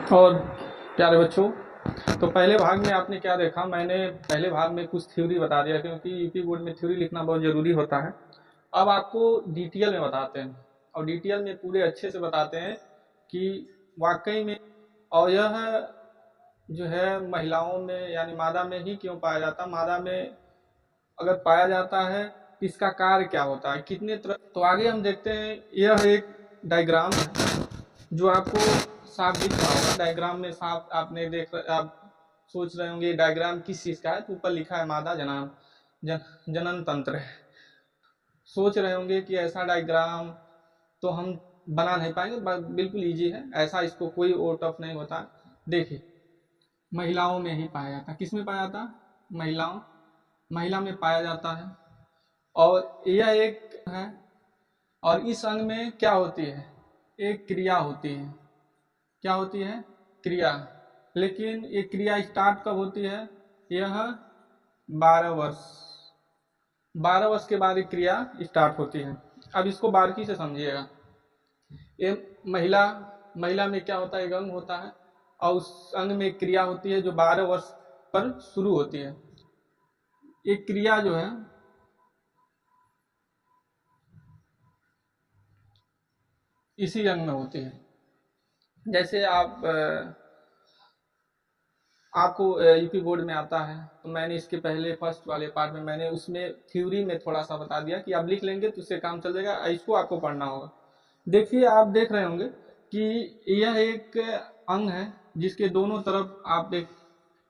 और प्यारे बच्चों, तो पहले भाग में आपने क्या देखा, मैंने पहले भाग में कुछ थ्योरी बता दिया क्योंकि यूपी बोर्ड में थ्योरी लिखना बहुत ज़रूरी होता है। अब आपको डिटेल में बताते हैं और डिटेल में पूरे अच्छे से बताते हैं कि वाकई में और यह जो है महिलाओं में यानी मादा में ही क्यों पाया जाता है, मादा में अगर पाया जाता है तो इसका कार्य क्या होता है, कितने तरह। तो आगे हम देखते हैं, यह एक डायग्राम है जो आपको साफ दिख रहा होगा। डायग्राम में साफ आपने आप सोच रहे होंगे डायग्राम किस चीज का है, तो ऊपर लिखा है मादा जनन तंत्र है। सोच रहे होंगे कि ऐसा डायग्राम तो हम बना नहीं पाएंगे, बिल्कुल इजी है, ऐसा इसको कोई और टफ नहीं होता। देखिए, महिलाओं में ही पाया जाता, किस में पाया जाता, महिला में पाया जाता है। और यह एक है, और इस अंग में क्या होती है, एक क्रिया होती है। क्या होती है, क्रिया। लेकिन ये क्रिया स्टार्ट कब होती है, यह 12 वर्ष, 12 वर्ष के बाद ये क्रिया स्टार्ट होती है। अब इसको बारीकी से समझिएगा। ये महिला महिला में क्या होता है, एक अंग होता है और उस अंग में एक क्रिया होती है जो 12 वर्ष पर शुरू होती है। एक क्रिया जो है इसी अंग में होती है। जैसे आपको यूपी बोर्ड में आता है, तो मैंने इसके पहले फर्स्ट वाले पार्ट में मैंने उसमें थ्योरी में थोड़ा सा बता दिया कि आप लिख लेंगे तो उससे काम चल जाएगा, इसको आपको पढ़ना होगा। देखिए, आप देख रहे होंगे कि यह एक अंग है जिसके दोनों तरफ आप एक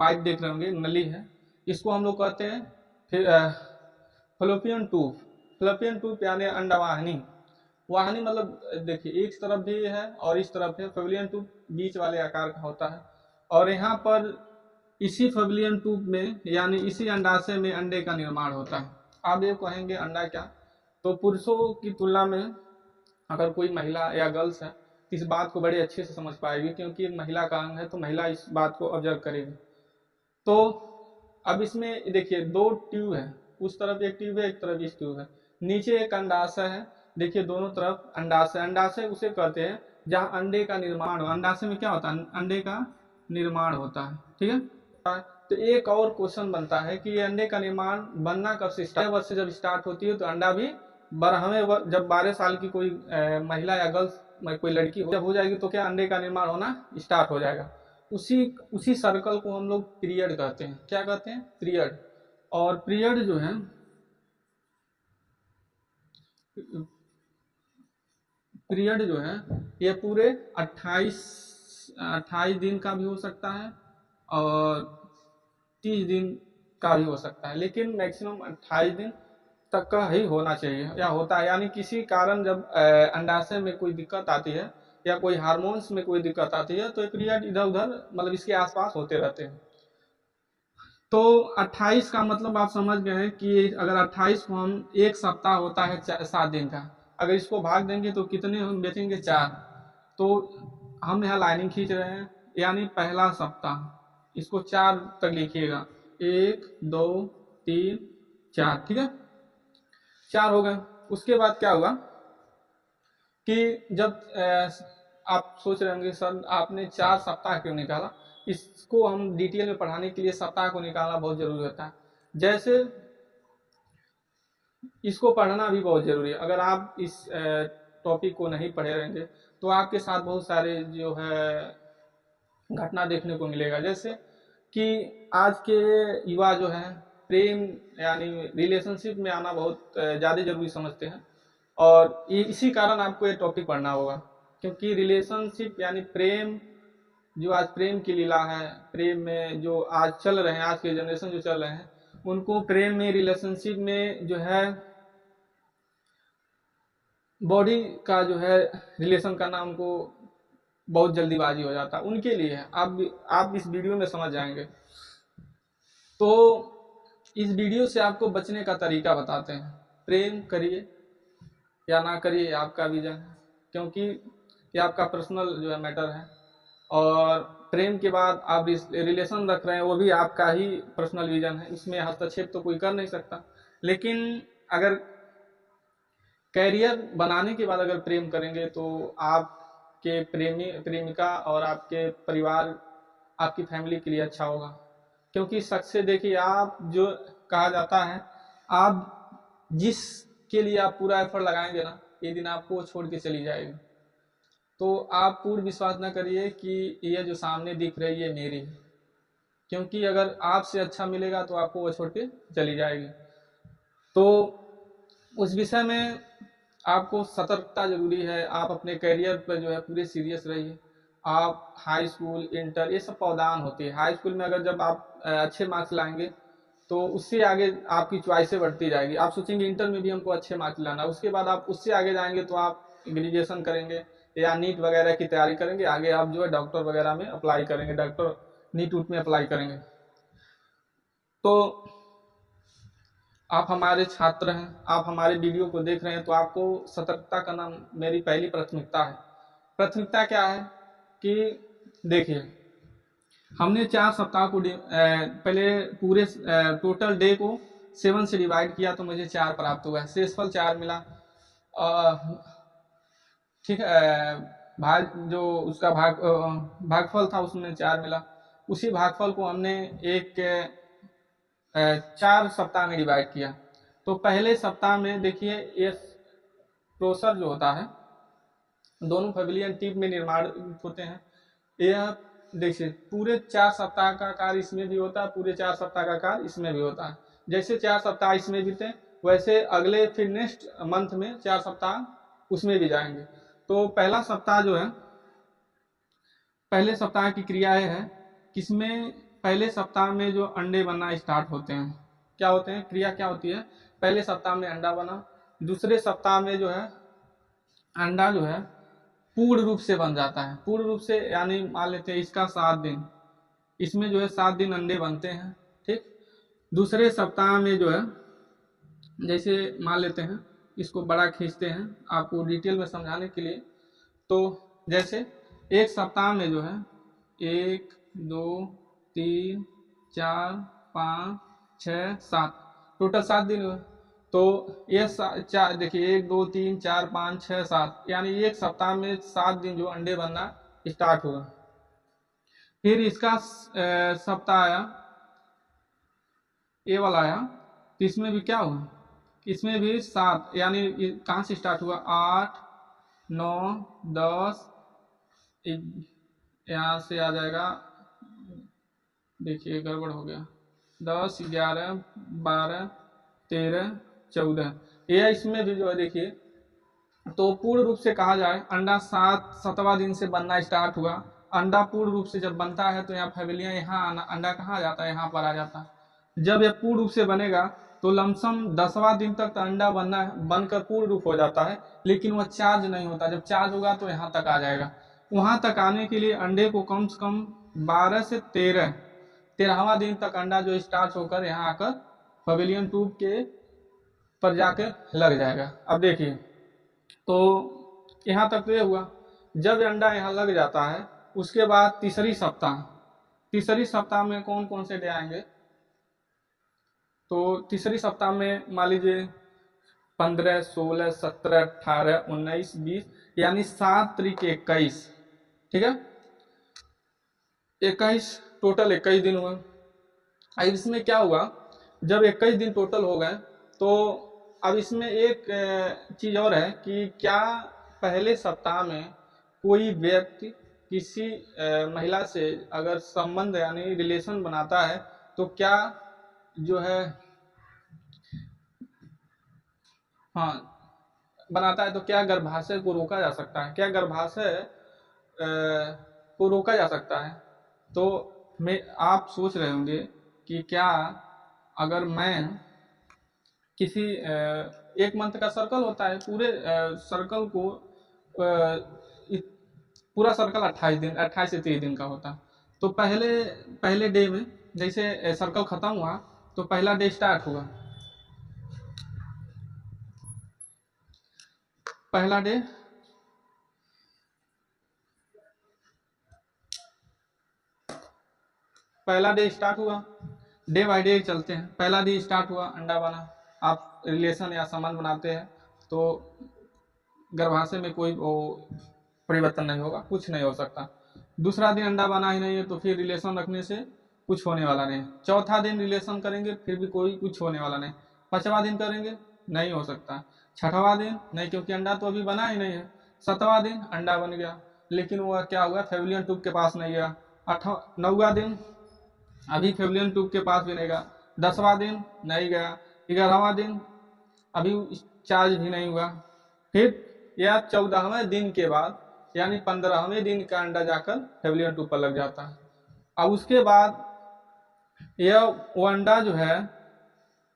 पाइप देख रहे होंगे, नली है। इसको हम लोग कहते हैं फिर फलोपियन ट्यूब। फलोपियन ट्यूब यानी अंडवाहिनी। वाहिनी मतलब देखिए, एक तरफ भी है और इस तरफ है। फलोपियन ट्यूब बीच वाले आकार का होता है और यहाँ पर इसी फलोपियन ट्यूब में यानी इसी अंडाशय में अंडे का निर्माण होता है। आप ये कहेंगे अंडा क्या, तो पुरुषों की तुलना में अगर कोई महिला या गर्ल्स है तो इस बात को बड़े अच्छे से समझ पाएगी, क्योंकि महिला का अंग है तो महिला इस बात को ऑब्जर्व करेगी। तो अब इसमें देखिए, दो ट्यूब है, उस तरफ एक ट्यूब है, एक तरफ इस ट्यूब है। नीचे एक अंडाशय है, देखिए दोनों तरफ अंडाशय। अंडाशय उसे कहते हैं जहां अंडे का निर्माण हो। अंडाशय में क्या होता है, अंडे का निर्माण होता है, ठीक है। तो एक और क्वेश्चन बनता है कि ये अंडे का निर्माण बनना कब से स्टार्ट, वर्ष से जब स्टार्ट होती है तो अंडा भी 12वें जब 12 साल की कोई महिला या गर्ल्स कोई लड़की जब हो जाएगी तो क्या अंडे का निर्माण होना स्टार्ट हो जाएगा। उसी उसी सर्कल को हम लोग पीरियड कहते हैं। क्या कहते हैं, पीरियड। और पीरियड जो है, पीरियड जो है ये पूरे 28 दिन का भी हो सकता है और 30 दिन का भी हो सकता है, लेकिन मैक्सिमम 28 दिन तक का ही होना चाहिए या होता है। यानी किसी कारण जब अंडाशय में कोई दिक्कत आती है या कोई हार्मोन्स में कोई दिक्कत आती है तो पीरियड इधर उधर मतलब इसके आसपास होते रहते हैं। तो 28 का मतलब आप समझ गए हैं कि अगर 28 को हम, एक सप्ताह होता है 7 दिन का, अगर इसको भाग देंगे तो कितने हम बेचेंगे, 4। तो हम यहाँ लाइनिंग खींच रहे हैं, यानी पहला सप्ताह इसको 4 तक लिखिएगा, 1 2 3 4, ठीक है, 4 हो गए। उसके बाद क्या हुआ कि जब आप सोच रहे होंगे सर आपने 4 सप्ताह क्यों निकाला, इसको हम डिटेल में पढ़ाने के लिए सप्ताह को निकालना बहुत जरूरी होता है। जैसे इसको पढ़ना भी बहुत जरूरी है। अगर आप इस टॉपिक को नहीं पढ़े रहेंगे तो आपके साथ बहुत सारे जो है घटना देखने को मिलेगा। जैसे कि आज के युवा जो है प्रेम यानी रिलेशनशिप में आना बहुत ज़्यादा जरूरी समझते हैं, और इसी कारण आपको ये टॉपिक पढ़ना होगा, क्योंकि रिलेशनशिप यानी प्रेम, जो आज प्रेम की लीला है, प्रेम में जो आज चल रहे हैं, आज के जनरेशन जो चल रहे हैं, उनको प्रेम में रिलेशनशिप में जो है बॉडी का जो है रिलेशन करना उनको बहुत जल्दीबाजी हो जाता है। उनके लिए है, आप इस वीडियो में समझ जाएंगे। तो इस वीडियो से आपको बचने का तरीका बताते हैं। प्रेम करिए या ना करिए, आपका विजन है, क्योंकि ये आपका पर्सनल जो है मैटर है। और प्रेम के बाद आप रिलेशन रख रहे हैं, वो भी आपका ही पर्सनल विजन है, इसमें हस्तक्षेप तो कोई कर नहीं सकता। लेकिन अगर कैरियर बनाने के बाद अगर प्रेम करेंगे तो आप आपके प्रेमिका और आपके परिवार, आपकी फैमिली के लिए अच्छा होगा। क्योंकि शक से देखिए, आप जो कहा जाता है, आप जिसके लिए आप पूरा एफर्ट लगाएंगे ना, एक दिन आपको वो छोड़ के चली जाएगी। तो आप पूर्ण विश्वास न करिए कि ये जो सामने दिख रही है मेरी है, क्योंकि अगर आपसे अच्छा मिलेगा तो आपको वो छोड़ के चली जाएगी। तो उस विषय में आपको सतर्कता जरूरी है। आप अपने करियर पर जो है पूरे सीरियस रहिए। आप हाई स्कूल, इंटर, ये सब पौधान होती है। हाई स्कूल में अगर जब आप अच्छे मार्क्स लाएंगे तो उससे आगे आपकी चॉइसें बढ़ती जाएगी। आप सोचेंगे इंटर में भी हमको अच्छे मार्क्स लाना, उसके बाद आप उससे आगे जाएंगे तो आप ग्रेजुएशन करेंगे या नीट वगैरह की तैयारी करेंगे। आगे आप जो है डॉक्टर वगैरह में अप्लाई करेंगे, डॉक्टर नीट उट में अप्लाई करेंगे। तो आप हमारे छात्र हैं, आप हमारे वीडियो को देख रहे हैं, तो आपको सतर्कता करना मेरी पहली प्राथमिकता है। प्राथमिकता क्या है कि देखिए, हमने 4 सप्ताह को पहले पूरे टोटल डे को 7 से डिवाइड किया तो मुझे 4 प्राप्त हुआ है, शेषफल 4 मिला। ठीक है, भाग जो उसका भागफल था उसमें 4 मिला। उसी भागफल को हमने एक 4 सप्ताह में डिवाइड किया। तो पहले सप्ताह में देखिए, ये प्रोसेसर जो होता है, दोनों फैबिलियन टिप में निर्माण होते हैं। यह देखिए पूरे 4 सप्ताह का कार्य इसमें भी होता है, पूरे 4 सप्ताह का कार्य इसमें भी होता है। जैसे 4 सप्ताह इसमें बीते, वैसे अगले फिर नेक्स्ट मंथ में 4 सप्ताह उसमें भी जाएंगे। तो पहला सप्ताह जो है, पहले सप्ताह की क्रियाएं है किसमें, पहले सप्ताह में जो अंडे बनना स्टार्ट होते हैं, क्या होते हैं, क्रिया क्या होती है, पहले सप्ताह में अंडा बना। दूसरे सप्ताह में जो है अंडा जो है पूर्ण रूप से बन जाता है। पूर्ण रूप से यानी मान लेते हैं इसका 7 दिन, इसमें जो है 7 दिन अंडे बनते हैं। ठीक, दूसरे सप्ताह में जो है, जैसे मान लेते हैं, इसको बड़ा खींचते हैं आपको डिटेल में समझाने के लिए। तो जैसे एक सप्ताह में जो है 1 2 3 4 5 6 7 टोटल 7 दिन हुए। तो ये चार देखिए, 1 2 3 4 5 6 7, यानी एक सप्ताह में 7 दिन जो अंडे बनना स्टार्ट हुआ। फिर इसका सप्ताह आया, ये वाला आया, तो इसमें भी क्या हुआ, इसमें भी 7, यानी कहाँ से स्टार्ट हुआ, 8 9 10, यहाँ से आ जाएगा, देखिए गड़बड़ हो गया, 10 11 12 13 14, ये इसमें भी जो है देखिए। तो पूर्ण रूप से कहा जाए, अंडा 7वां दिन से बनना स्टार्ट हुआ। अंडा पूर्ण रूप से जब बनता है तो यहाँ फैमिलियां, यहाँ अंडा कहाँ आ जाता है, यहाँ पर आ जाता है। जब यह पूर्ण रूप से बनेगा तो लमसम 10वां दिन तक तो अंडा बनकर पूर्ण रूप हो जाता है, लेकिन वह चार्ज नहीं होता। जब चार्ज होगा तो यहाँ तक आ जाएगा। वहां तक आने के लिए अंडे को कम से कम 12 से 13वां दिन तक अंडा जो स्टार्च होकर यहाँ आकर पवेलियन ट्यूब के पर जाकर लग जाएगा। अब देखिए, तो यहाँ तक तो ये हुआ। जब अंडा यहाँ लग जाता है, उसके बाद तीसरी सप्ताह में कौन कौन से डे आएंगे, तो तीसरी सप्ताह में मान लीजिए 15 16 17 18 19 20, यानी 7 त्रिक 21, ठीक है, 21 टोटल 21 दिन हुआ। अब इसमें क्या हुआ, जब 21 दिन टोटल हो गए तो अब इसमें एक चीज और है कि क्या पहले सप्ताह में कोई व्यक्ति किसी महिला से अगर संबंध यानी रिलेशन बनाता है तो क्या जो है, हाँ बनाता है, तो क्या गर्भाशय को रोका जा सकता है, क्या गर्भाशय को रोका जा सकता है। तो आप सोच रहे होंगे कि क्या अगर मैं किसी एक मंथ का सर्कल होता है, पूरे सर्कल को पूरा सर्कल 28 दिन, 28 से 30 दिन का होता है। तो पहले डे में जैसे सर्कल खत्म हुआ तो पहला डे स्टार्ट हुआ, पहला डे स्टार्ट हुआ। डे बाय डे चलते हैं। पहला डे स्टार्ट हुआ, अंडा बना, आप रिलेशन या संबंध बनाते हैं तो गर्भाशय में कोई परिवर्तन नहीं होगा, कुछ नहीं हो सकता। दूसरा दिन अंडा बना ही नहीं है तो फिर रिलेशन रखने से कुछ होने वाला नहीं। चौथा दिन रिलेशन करेंगे फिर भी कोई कुछ होने वाला नहीं। पांचवा दिन करेंगे नहीं हो सकता। छठवां दिन नहीं, क्योंकि अंडा तो अभी बना ही नहीं है। सातवां दिन अंडा बन गया लेकिन वो क्या हुआ, फेविलियन ट्यूब के पास नहीं गया। नौवां दिन अभी फेविलियन ट्यूब के पास भी नहीं गया। 10वां दिन नहीं गया। 11वां दिन अभी चार्ज भी नहीं हुआ। फिर या 14वें दिन के बाद यानी 15वें दिन का अंडा जाकर फेविलियन ट्यूब पर लग जाता है। अब उसके बाद यह वो अंडा जो है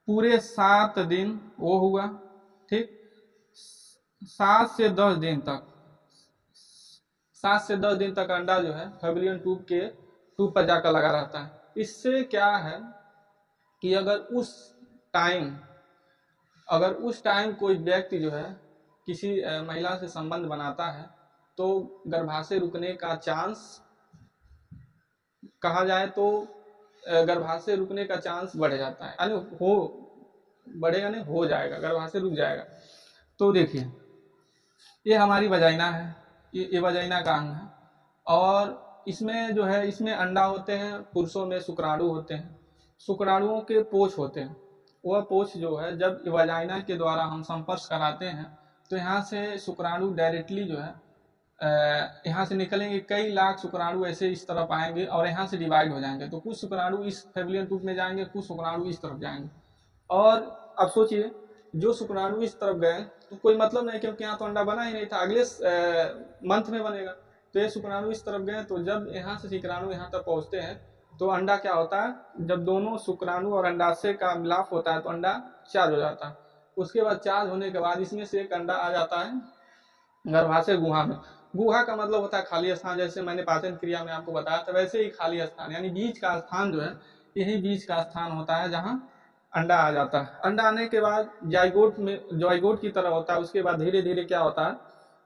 पूरे 7 दिन वो हुआ, ठीक, 7 से 10 दिन तक 7 से 10 दिन तक अंडा जो है फेविलियन ट्यूब पर जाकर लगा रहता है। इससे क्या है कि अगर उस टाइम कोई व्यक्ति जो है किसी महिला से संबंध बनाता है तो गर्भाशय रुकने का चांस, कहा जाए तो गर्भाशय रुकने का चांस बढ़ जाता है, यानी बढ़ेगा नहीं, हो जाएगा, गर्भाशय रुक जाएगा। तो देखिए ये हमारी वजाइना है, ये वजाइना का अंग है और इसमें जो है इसमें अंडा होते हैं, पुरुषों में शुक्राणु होते हैं, शुक्राणुओं के पोष होते हैं। वह पोष जो है जब वजाइना के द्वारा हम संपर्क कराते हैं तो यहाँ से शुक्राणु डायरेक्टली जो है यहाँ से निकलेंगे। कई लाख शुक्राणु ऐसे इस तरफ आएंगे और यहाँ से डिवाइड हो जाएंगे। तो कुछ शुक्राणु इस फेविलियन ट्यूब में जाएंगे, कुछ शुक्राणु इस तरफ जाएंगे। और अब सोचिए जो शुक्राणु इस तरफ गए तो कोई मतलब नहीं, क्योंकि यहाँ तो अंडा बना ही नहीं था, अगले मंथ में बनेगा। तो ये शुक्राणु इस तरफ गए तो जब यहाँ से शुक्राणु यहाँ तक पहुँचते हैं तो अंडा क्या होता है, जब दोनों शुक्राणु और अंडाशय का मिलाप होता है तो अंडा चार्ज हो जाता है। उसके बाद चार्ज होने के बाद इसमें से एक अंडा आ जाता है गर्भाशय गुहा में। गुहा का मतलब होता है खाली स्थान, जैसे मैंने पाचन क्रिया में आपको बताया था वैसे ही खाली स्थान, यानी बीज का स्थान जो है यही बीज का स्थान होता है जहाँ अंडा आ जाता है। अंडा आने के बाद जाइगोट की तरह होता है। उसके बाद धीरे धीरे क्या होता है,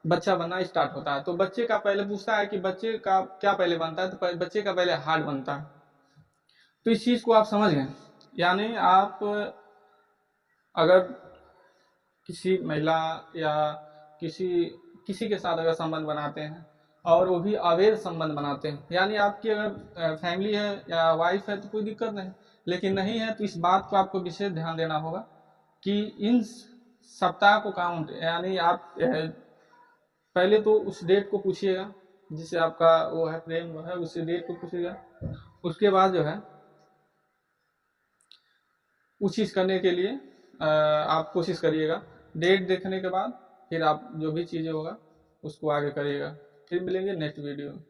बच्चा बनना स्टार्ट होता है। तो बच्चे का पहले पूछता है कि बच्चे का क्या पहले बनता है, तो बच्चे का पहले हार्ट बनता है। तो इस चीज को आप समझ गए, यानी आप अगर किसी महिला या किसी के साथ अगर संबंध बनाते हैं और वो भी अवैध संबंध बनाते हैं, यानी आपकी अगर फैमिली है या वाइफ है तो कोई दिक्कत नहीं, लेकिन नहीं है तो इस बात को आपको विशेष ध्यान देना होगा कि इन सप्ताह को काउंट, यानी आप पहले तो उस डेट को पूछिएगा जिससे आपका वो है प्रेम है, उस डेट को पूछिएगा। उसके बाद जो है उस चीज करने के लिए आप कोशिश करिएगा। डेट देखने के बाद फिर आप जो भी चीजें होगा उसको आगे करिएगा। फिर मिलेंगे नेक्स्ट वीडियो में।